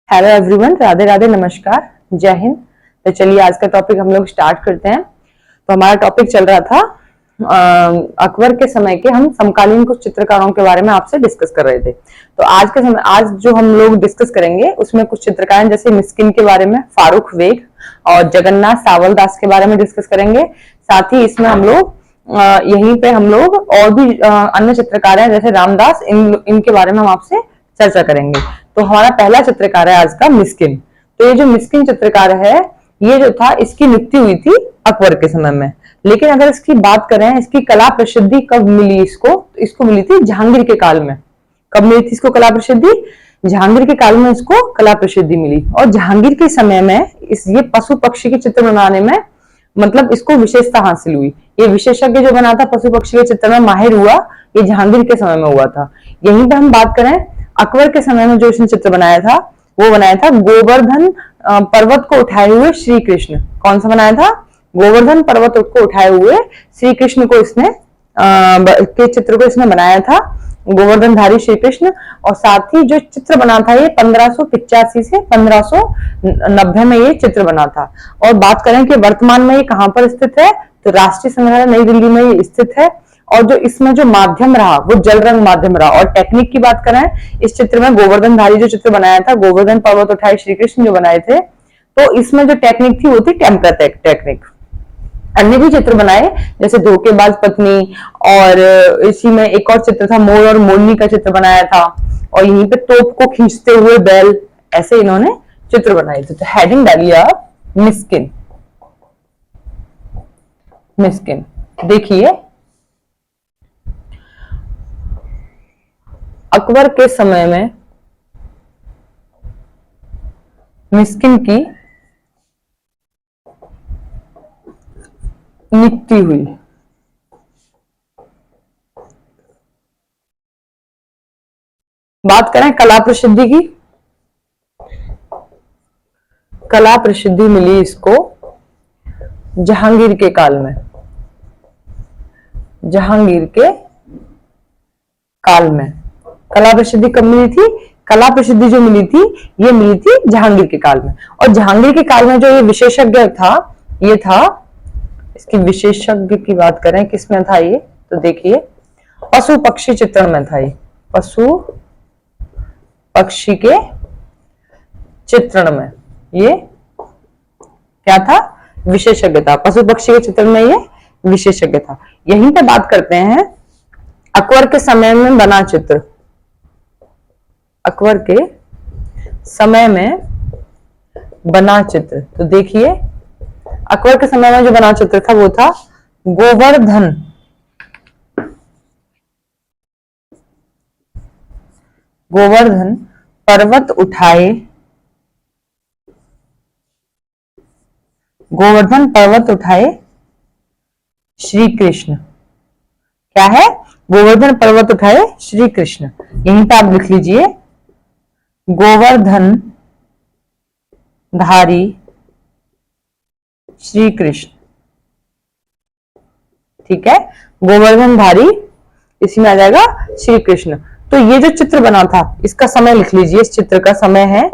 Hello everyone, Radhe Radhe, नमस्कार, जय हिंद। तो चलिए आज का टॉपिक हम लोग स्टार्ट करते हैं। तो हमारा टॉपिक चल रहा था अकबर के समय के हम समकालीन कुछ चित्रकारों के बारे में आपसे डिस्कस कर रहे थे। तो आज जो हम लोग डिस्कस करेंगे उसमें कुछ चित्रकार जैसे मिस्किन के बारे में, फारूक वेग और जगन्नाथ सावलदास के बारे में डिस्कस करेंगे। साथ ही इसमें हम लोग यहीं पे हम लोग और भी अन्य चित्रकार हैं जैसे रामदास, इनके बारे में हम आपसे चर्चा करेंगे। तो हमारा पहला चित्रकार है आज का मिस्किन। तो ये जो मिस्किन चित्रकार है, ये जो था इसकी नियुक्ति हुई थी अकबर के समय में। लेकिन अगर इसकी बात करें, इसकी कला प्रसिद्धि कब मिली इसको मिली थी जहांगीर के काल में। कब मिली थी इसको कला प्रसिद्धि? जहांगीर के काल में इसको कला प्रसिद्धि मिली। और जहांगीर के समय में ये पशु पक्षी के चित्र बनाने में मतलब इसको विशेषता हासिल हुई। ये विशेषज्ञ जो बना था पशु पक्षी के चित्र में माहिर हुआ, ये जहांगीर के समय में हुआ था। यहीं पर हम बात करें अकबर के समय में जो इसने चित्र बनाया था, वो बनाया था गोवर्धन पर्वत को उठाए हुए श्री कृष्ण। कौन सा बनाया था? गोवर्धन पर्वत को उठाए हुए श्री कृष्ण को इसने के चित्र को इसने बनाया था, गोवर्धनधारी श्री कृष्ण। और साथ ही जो चित्र बना था ये 1585 से 1590 में ये चित्र बना था। और बात करें कि वर्तमान में ये कहां पर स्थित है, तो राष्ट्रीय संग्रहालय नई दिल्ली में ये स्थित है। और जो इसमें जो माध्यम रहा वो जल रंग माध्यम रहा। और टेक्निक की बात करें, इस चित्र में गोवर्धनधारी जो चित्र बनाया था, गोवर्धन पर्वत उठाए श्री कृष्ण जो बनाए थे, तो इसमें जो टेक्निक थी वो थी टेम्परा टेक्निक। अन्य भी चित्र बनाए जैसे धोखेबाज पत्नी, और इसी में एक और चित्र था मोर और मोरनी का चित्र बनाया था। और यहीं पे तोप को खींचते हुए बैल, ऐसे इन्होंने चित्र बनाए थे। तो हेडिंग डालिए आप मिस्किन। मिस्किन देखिए, अकबर के समय में मिस्किन की नियुक्ति हुई। बात करें कला प्रसिद्धि की, कला प्रसिद्धि मिली इसको जहांगीर के काल में। जहांगीर के काल में कला प्रसिद्धि कब मिली थी? कला प्रसिद्धि जो मिली थी ये मिली थी जहांगीर के काल में। और जहांगीर के काल में जो ये विशेषज्ञ था, ये था, इसकी विशेषज्ञ की बात करें किसमें था ये, तो देखिए पशु पक्षी चित्रण में था। ये पशु पक्षी के चित्रण में ये क्या था? विशेषज्ञ था। पशु पक्षी के चित्रण में ये विशेषज्ञ था। यहीं पे बात करते हैं अकबर के समय में बना चित्र। अकबर के समय में बना चित्र, तो देखिए अकबर के समय में जो बना चित्र था वो था गोवर्धन पर्वत उठाए, गोवर्धन पर्वत उठाए श्री कृष्ण। क्या है? गोवर्धन पर्वत उठाए श्री कृष्ण। यहीं पे आप लिख लीजिए गोवर्धन धारी श्री कृष्ण। ठीक है, गोवर्धनधारी इसी में आ जाएगा श्री कृष्ण। तो ये जो चित्र बना था इसका समय लिख लीजिए। इस चित्र का समय है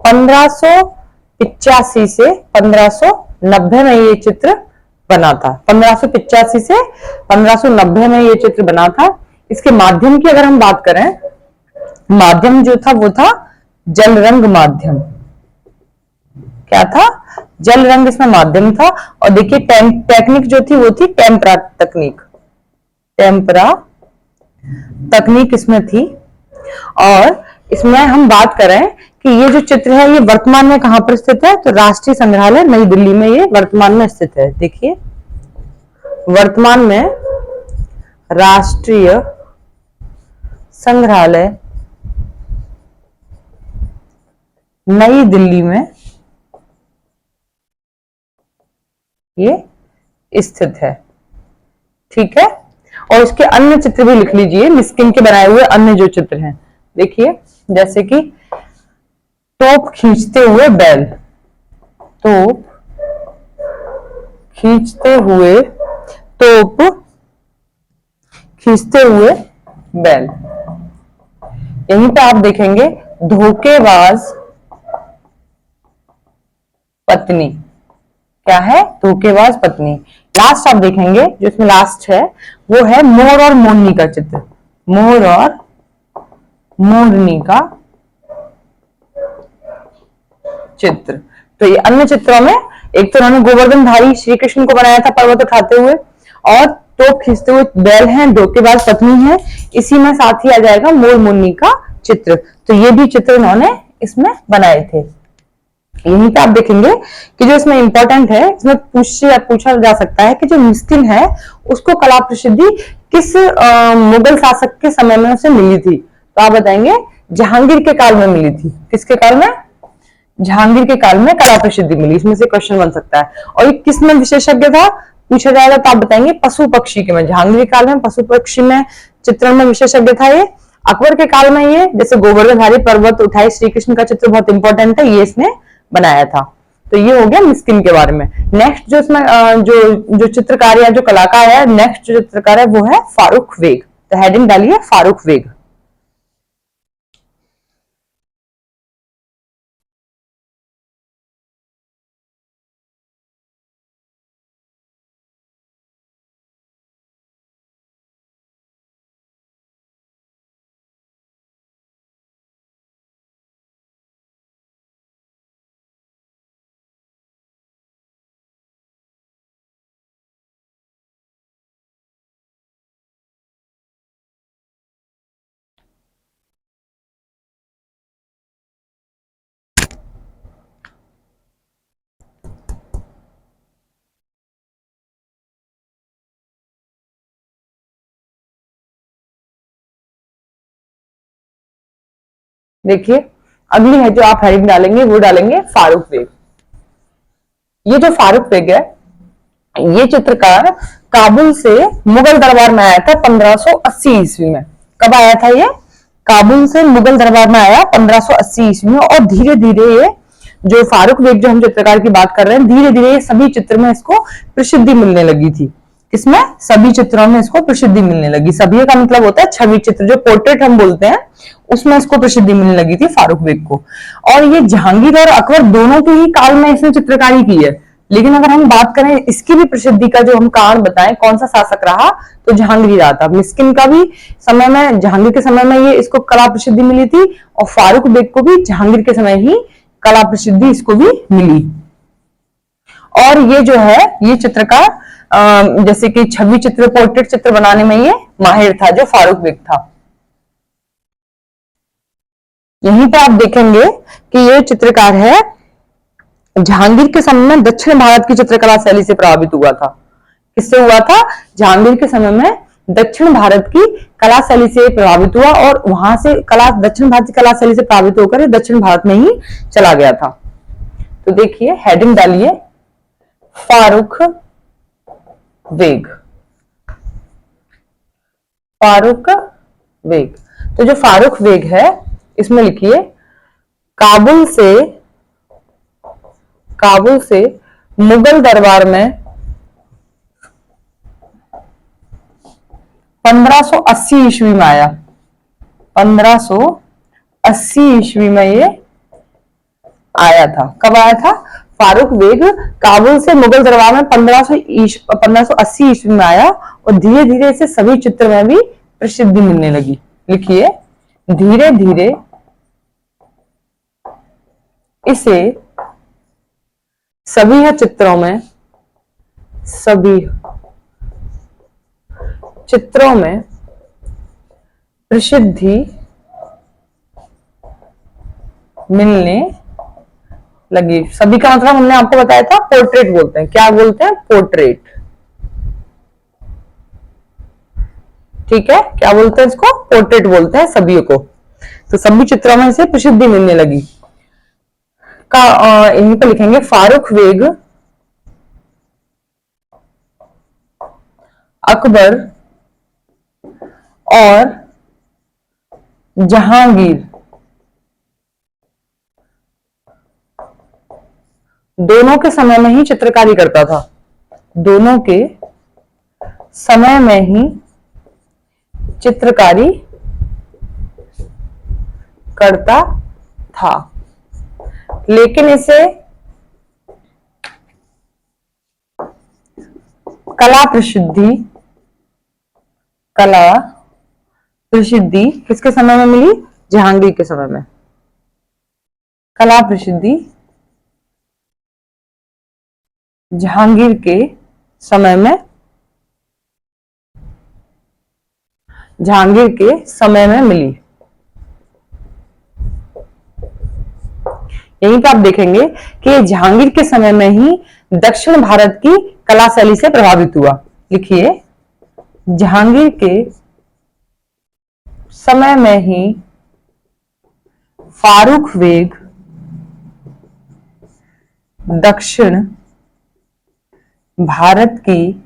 1585 से 1590 में ये चित्र बना था। 1585 से 1590 में ये चित्र बना था। इसके माध्यम की अगर हम बात करें, माध्यम जो था वो था जल रंग माध्यम। क्या था? जल रंग इसमें माध्यम था। और देखिए टेक्निक जो थी वो थी टेम्परा तकनीक। टेम्परा तकनीक इसमें थी। और इसमें हम बात करें कि ये जो चित्र है ये वर्तमान में कहां पर स्थित है, तो राष्ट्रीय संग्रहालय नई दिल्ली में ये वर्तमान में स्थित है। देखिए वर्तमान में राष्ट्रीय संग्रहालय नई दिल्ली में ये स्थित है। ठीक है, और इसके अन्य चित्र भी लिख लीजिए, मिस्किन के बनाए हुए अन्य जो चित्र हैं। देखिए जैसे कि तोप खींचते हुए बैल, तोप खींचते हुए, तोप खींचते हुए बैल। यहीं पे आप देखेंगे धोखेबाज पत्नी। क्या है? धोखेबाज पत्नी। लास्ट आप देखेंगे जो इसमें लास्ट है वो है मोर और मोरनी का चित्र। मोर और मोरनी का चित्र। तो ये अन्य चित्रों में एक तो उन्होंने गोवर्धनधारी श्री कृष्ण को बनाया था पर्वत उठाते हुए, और तोप खींचते हुए बैल हैं, धोखेबाज पत्नी है, इसी में साथ ही आ जाएगा मोर मुन्नी का चित्र। तो ये भी चित्र उन्होंने इसमें बनाए थे। यहीं पे आप देखेंगे कि जो इसमें इंपॉर्टेंट है, इसमें पूछा जा सकता है कि जो मिस्किन है उसको कला प्रसिद्धि किस मुगल शासक के समय में उसे मिली थी। तो आप बताएंगे जहांगीर के काल में मिली थी। किसके काल में? जहांगीर के काल में कला प्रसिद्धि मिली। इसमें से क्वेश्चन बन सकता है। और ये किसमें विशेषज्ञ था पूछा जाएगा तो आप बताएंगे पशु पक्षी के में। जहांगीर के काल में पशु पक्षी में चित्रण में विशेषज्ञ था ये। अकबर के काल में ये जैसे गोवर्धनधारी पर्वत उठाए श्री कृष्ण का चित्र बहुत इंपॉर्टेंट है, ये इसने बनाया था। तो ये हो गया मिस्किन के बारे में। नेक्स्ट जो इसमें जो चित्रकार या जो कलाकार है, नेक्स्ट जो चित्रकार है वो है फारूक वेग। तो हेडिंग डालिए फारूक वेग। देखिए अगली है जो आप हेडिंग डालेंगे वो डालेंगे फारूक वेग। ये जो फारूक वेग है ये चित्रकार काबुल से मुगल दरबार में आया था 1580 ईस्वी में। कब आया था ये? काबुल से मुगल दरबार में आया 1580 ईस्वी में। और धीरे धीरे ये जो फारूक वेग जो हम चित्रकार की बात कर रहे हैं, धीरे धीरे सभी चित्र में इसको प्रसिद्धि मिलने लगी थी। इसमें सभी चित्रों में इसको प्रसिद्धि मिलने लगी। सभी का मतलब होता है छवि चित्र, जो पोर्ट्रेट हम बोलते हैं, उसमें इसको प्रसिद्धि मिलने लगी थी फारूक वेग को। और ये जहांगीर और अकबर दोनों के ही काल में इसने चित्रकारी की है। लेकिन अगर हम बात करें इसकी भी प्रसिद्धि का जो हम कारण बताएं कौन सा शासक रहा, तो जहांगीर रहा था। मिस्किन का भी समय में, जहांगीर के समय में ये इसको कला प्रसिद्धि मिली थी, और फारूक बेग को भी जहांगीर के समय ही कला प्रसिद्धि इसको भी मिली। और ये जो है ये चित्रकार जैसे कि छवि चित्र, पोर्ट्रेट चित्र बनाने में ये माहिर था, जो फारूक बेग था। यहीं पे आप देखेंगे कि ये चित्रकार है जहांगीर के समय में दक्षिण भारत की चित्रकला शैली से प्रभावित हुआ था। किससे हुआ था? जहांगीर के समय में दक्षिण भारत की कला शैली से प्रभावित हुआ, और वहां से दक्षिण भारत की कला शैली से प्रभावित होकर दक्षिण भारत में ही चला गया था। तो देखिए हेडिंग डालिए फारूक वेग। फारूक वेग। तो जो फारूक वेग है इसमें लिखिए काबुल से मुगल दरबार में 1580 ईस्वी में आया। 1580 ईस्वी में ये आया था। कब आया था? फारूक बेग काबुल से मुगल दरबार में 1580 ईस्वी में आया, और धीरे धीरे इसे सभी चित्र में भी प्रसिद्धि मिलने लगी। लिखिए धीरे धीरे इसे सभी चित्रों में प्रसिद्धि मिलने लगी। सभी का मतलब हमने आपको बताया था पोर्ट्रेट बोलते हैं। क्या बोलते हैं? पोर्ट्रेट। ठीक है, क्या बोलते हैं इसको? पोर्ट्रेट बोलते हैं सभी को। तो सभी चित्रों में से प्रसिद्धि मिलने लगी का इन्हीं पर लिखेंगे फारूक वेग अकबर और जहांगीर दोनों के समय में ही चित्रकारी करता था। दोनों के समय में ही चित्रकारी करता था। लेकिन इसे कला प्रसिद्धि, कला प्रसिद्धि किसके समय में मिली? जहांगीर के समय में। कला प्रसिद्धि जहांगीर के समय में, जहांगीर के समय में मिली। यहीं पे आप देखेंगे कि जहांगीर के समय में ही दक्षिण भारत की कला शैली से प्रभावित हुआ। लिखिए, जहांगीर के समय में ही फारूक बेग दक्षिण भारत की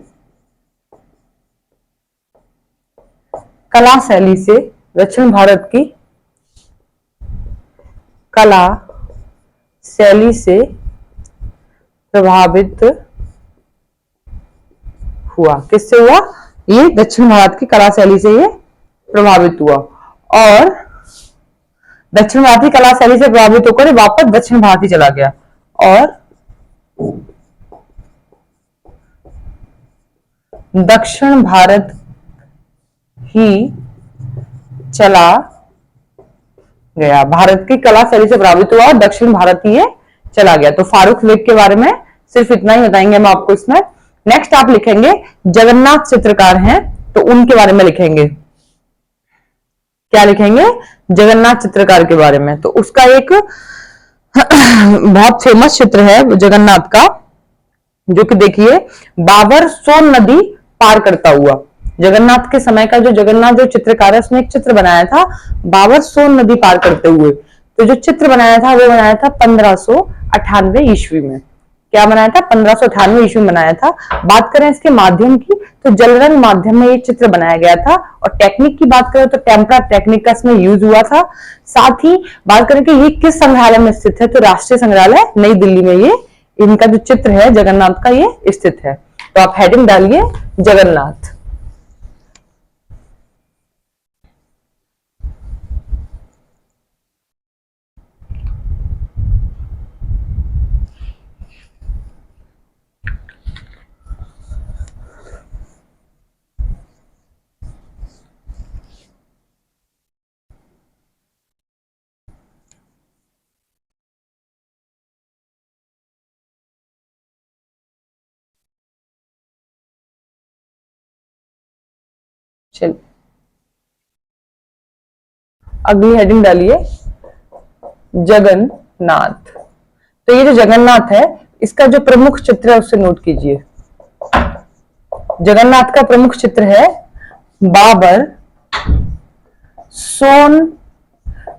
कला शैली से, दक्षिण भारत की कला शैली से प्रभावित हुआ। किससे हुआ? ये दक्षिण भारत की कला शैली से ये प्रभावित हुआ और दक्षिण भारतीय कला शैली से प्रभावित होकर ये वापस दक्षिण भारत ही चला गया और दक्षिण भारत ही चला गया। भारत की कला शैली से प्रभावित हुआ और दक्षिण भारत ही ये चला गया। तो फारूक बेग के बारे में सिर्फ इतना ही बताएंगे हम आपको इसमें। नेक्स्ट आप लिखेंगे जगन्नाथ चित्रकार हैं, तो उनके बारे में लिखेंगे। क्या लिखेंगे? जगन्नाथ चित्रकार के बारे में। तो उसका एक बहुत फेमस चित्र है जगन्नाथ का, जो कि देखिए बाबर सोन नदी पार करता हुआ। जगन्नाथ के समय का जो जगन्नाथ जो चित्रकार है, उसने एक चित्र बनाया था बाबर सोन नदी पार करते हुए। तो जो चित्र बनाया था वो बनाया था 1598 ईस्वी में। क्या बनाया था? 1598 ईस्वी में बनाया था। बात करें इसके माध्यम की, तो जलरंग माध्यम में ये चित्र बनाया गया था। और टेक्निक की बात करें तो टेम्परा टेक्निक का इसमें यूज हुआ था। साथ ही बात करें कि ये किस संग्रहालय में स्थित है, तो राष्ट्रीय संग्रहालय नई दिल्ली में ये इनका जो चित्र है जगन्नाथ का ये स्थित है। तो आप हेडिंग डालिए जगन्नाथ। चलिए अगली हेडिंग डालिए जगन्नाथ। तो ये जो जगन्नाथ है, इसका जो प्रमुख चित्र है उससे नोट कीजिए। जगन्नाथ का प्रमुख चित्र है बाबर सोन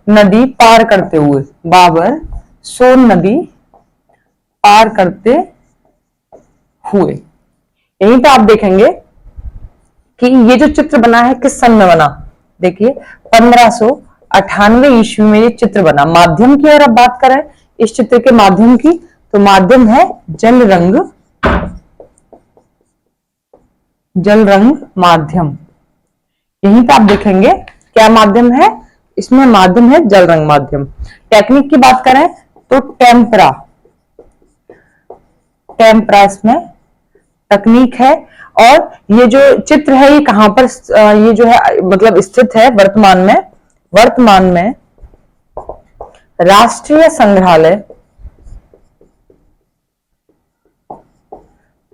नदी पार करते हुए। बाबर सोन नदी पार करते हुए। यहीं पे आप देखेंगे कि ये जो चित्र बना है किस सन में बना। देखिए 1598 ईस्वी में ये चित्र बना। माध्यम की अगर आप बात करें इस चित्र के माध्यम की, तो माध्यम है जल रंग, जल रंग माध्यम। यहीं पे आप देखेंगे क्या माध्यम है, इसमें माध्यम है जल रंग माध्यम। टेक्निक की बात करें तो टेम्परा, टेम्परा इसमें तकनीक है। और ये जो चित्र है ये कहां पर ये जो है मतलब स्थित है वर्तमान में, वर्तमान में राष्ट्रीय संग्रहालय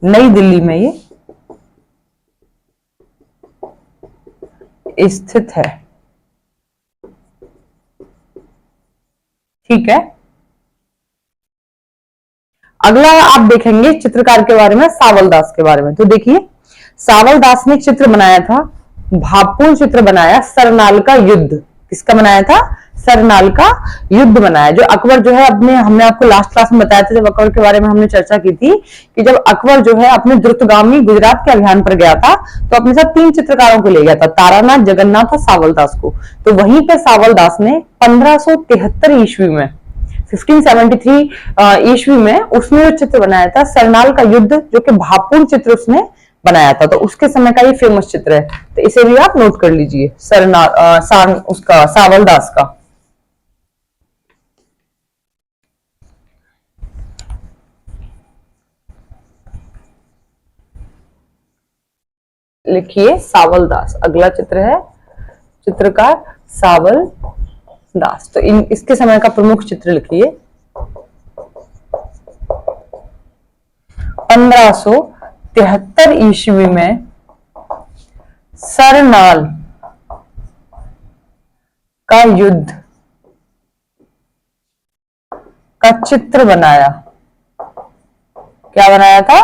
नई दिल्ली में ये स्थित है। ठीक है, अगला आप देखेंगे चित्रकार के बारे में, सावल दास के बारे में। तो देखिए सावल दास ने चित्र बनाया था, भावपूर्ण चित्र बनाया सरनाल का युद्ध। किसका बनाया था? सरनाल का युद्ध बनाया। जो अकबर जो है अपने, हमने आपको लास्ट क्लास में बताया था जब अकबर के बारे में हमने चर्चा की थी कि जब अकबर जो है अपने द्रुतगामी गुजरात के अभियान पर गया था तो अपने साथ 3 चित्रकारों को ले गया था, तारानाथ, जगन्नाथ और सावल दास को। तो वहीं पर सावल दास ने 1573 ईस्वी में, 1573 ईस्वी में उसने जो चित्र बनाया था सरनाल का युद्ध, जो कि भावपूर्ण चित्र उसने बनाया था। तो उसके समय का ये फेमस चित्र है, तो इसे भी आप नोट कर लीजिए, सरनाल उसका सावल दास का। लिखिए सावल दास। अगला चित्र है चित्रकार सावल दास। तो इसके समय का प्रमुख चित्र लिखिए। 1573 ईस्वी में सरनाल का युद्ध का चित्र बनाया। क्या बनाया था?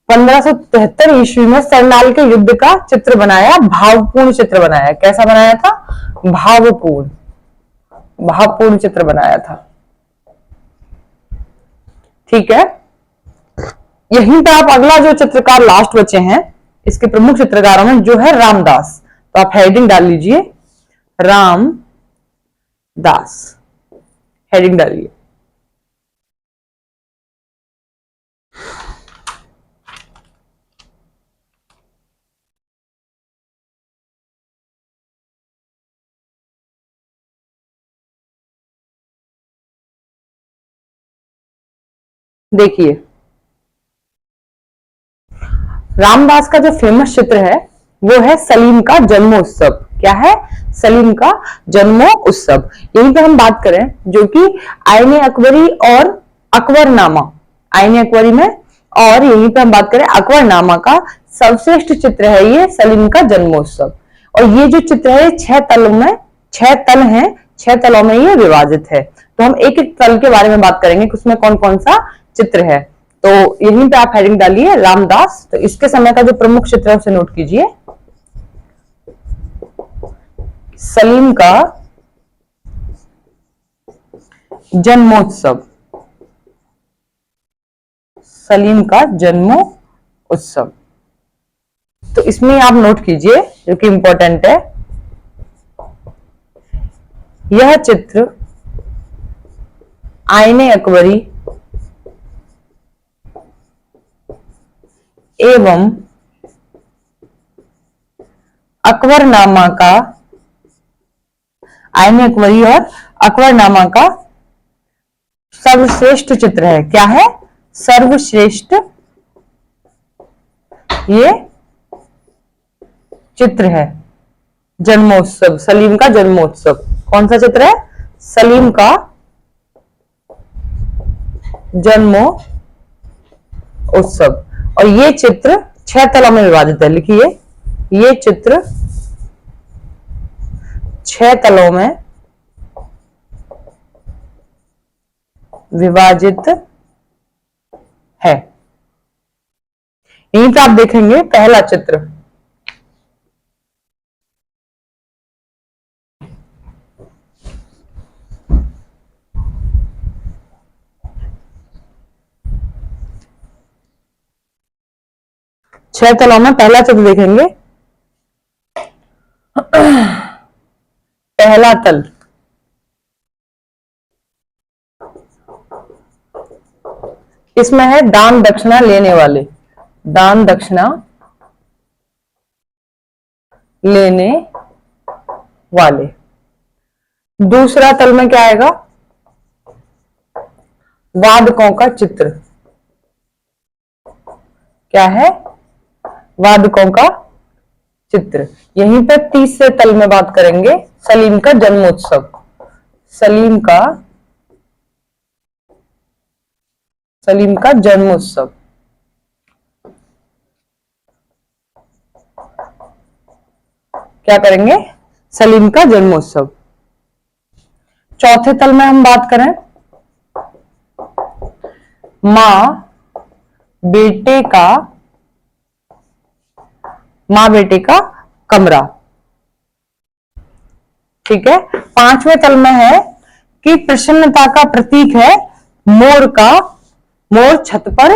1573 ईस्वी में सरनाल के युद्ध का चित्र बनाया, भावपूर्ण चित्र बनाया। कैसा बनाया था? भावपूर्ण चित्र बनाया था। ठीक है, यहीं पे आप अगला जो चित्रकार लास्ट बचे हैं इसके प्रमुख चित्रकारों में जो है रामदास, तो आप हेडिंग डाल लीजिए रामदास, हेडिंग डालिए। देखिए रामदास का जो फेमस चित्र है वो है सलीम का जन्मोत्सव। क्या है? सलीम का जन्मोत्सव। यहीं पे हम बात करें जो कि आईने अकबरी और अकबरनामा, आईने अकबरी में, और यहीं पे हम बात करें अकबरनामा का सर्वश्रेष्ठ चित्र है ये सलीम का जन्मोत्सव। और ये जो चित्र है 6 तल में, 6 तल हैं, 6 तलों में ये विभाजित है। तो हम एक एक तल के बारे में बात करेंगे कि उसमें कौन कौन सा चित्र है। तो यहीं पे आप हेडिंग डालिए रामदास। तो इसके समय का जो प्रमुख चित्र है उसे नोट कीजिए, सलीम का जन्मोत्सव, सलीम का जन्मोत्सव। तो इसमें आप नोट कीजिए जो कि इंपॉर्टेंट है, यह चित्र आईने अकबरी एवं अकबरनामा का, आईने अकबरी और अकबरनामा का सर्वश्रेष्ठ चित्र है। क्या है? सर्वश्रेष्ठ ये चित्र है। जन्मोत्सव, सलीम का जन्मोत्सव। कौन सा चित्र है? सलीम का जन्मोत्सव। और ये चित्र 6 तलों में विभाजित है। लिखिए ये चित्र 6 तलों में विभाजित है। यहीं पे आप देखेंगे पहला चित्र, छह तलों में पहला चित्र देखेंगे। पहला तल इसमें है दान दक्षिणा लेने वाले, दान दक्षिणा लेने वाले। दूसरा तल में क्या आएगा? वादकों का चित्र। क्या है? वादकों का चित्र। यहीं पे तीसरे तल में बात करेंगे सलीम का जन्मोत्सव, सलीम का जन्मोत्सव। क्या करेंगे? सलीम का जन्मोत्सव। चौथे तल में हम बात करें माँ बेटे का कमरा। ठीक है। पांचवें तल में है कि प्रसन्नता का प्रतीक है मोर छत पर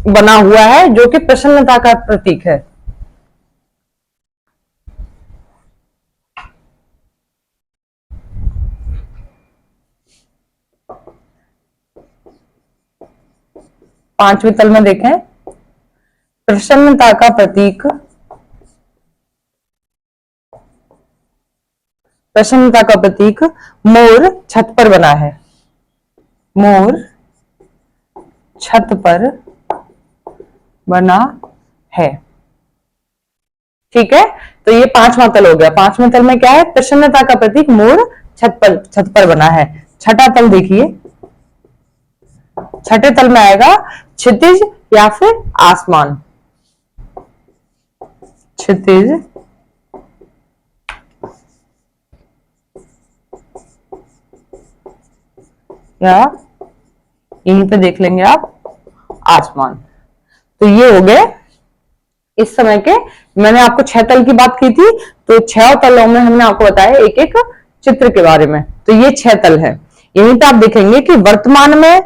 बना हुआ है जो कि प्रसन्नता का प्रतीक है। पांचवें तल में देखें प्रसन्नता का प्रतीक, प्रसन्नता का प्रतीक मोर छत पर बना है, मोर छत पर बना है। ठीक है, तो ये पांचवा तल हो गया। पांचवें तल में क्या है? प्रसन्नता का प्रतीक मोर छत पर बना है। छठा तल देखिए, छठे तल में आएगा क्षितिज या फिर आसमान। क्षितिज या यहीं पे देख लेंगे आप आसमान। तो ये हो गए इस समय के। मैंने आपको 6 तल की बात की थी, तो 6 तलों में हमने आपको बताया एक एक चित्र के बारे में। तो ये 6 तल है। यहीं पे आप देखेंगे कि वर्तमान में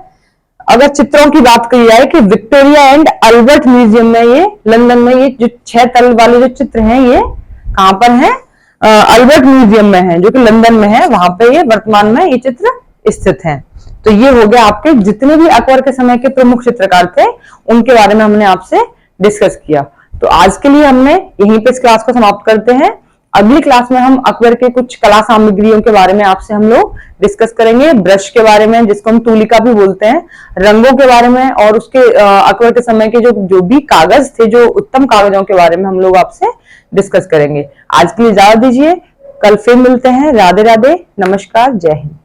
अगर चित्रों की बात करी जाए कि विक्टोरिया एंड अल्बर्ट म्यूजियम में, ये लंदन में, ये जो 6 तल वाले जो चित्र हैं ये कहां पर हैं? अल्बर्ट म्यूजियम में है, जो कि लंदन में है। वहां पे ये वर्तमान में ये चित्र स्थित हैं। तो ये हो गया आपके जितने भी अकबर के समय के प्रमुख चित्रकार थे उनके बारे में हमने आपसे डिस्कस किया। तो आज के लिए हमने यहीं पे इस क्लास को समाप्त करते हैं। अगली क्लास में हम अकबर के कुछ कला सामग्रियों के बारे में आपसे हम लोग डिस्कस करेंगे। ब्रश के बारे में, जिसको हम तूलिका भी बोलते हैं, रंगों के बारे में, और उसके अकबर के समय के जो भी कागज थे, जो उत्तम कागजों के बारे में हम लोग आपसे डिस्कस करेंगे। आज के लिए इजाजत दीजिए, कल फिर मिलते हैं। राधे राधे, नमस्कार, जय हिंद।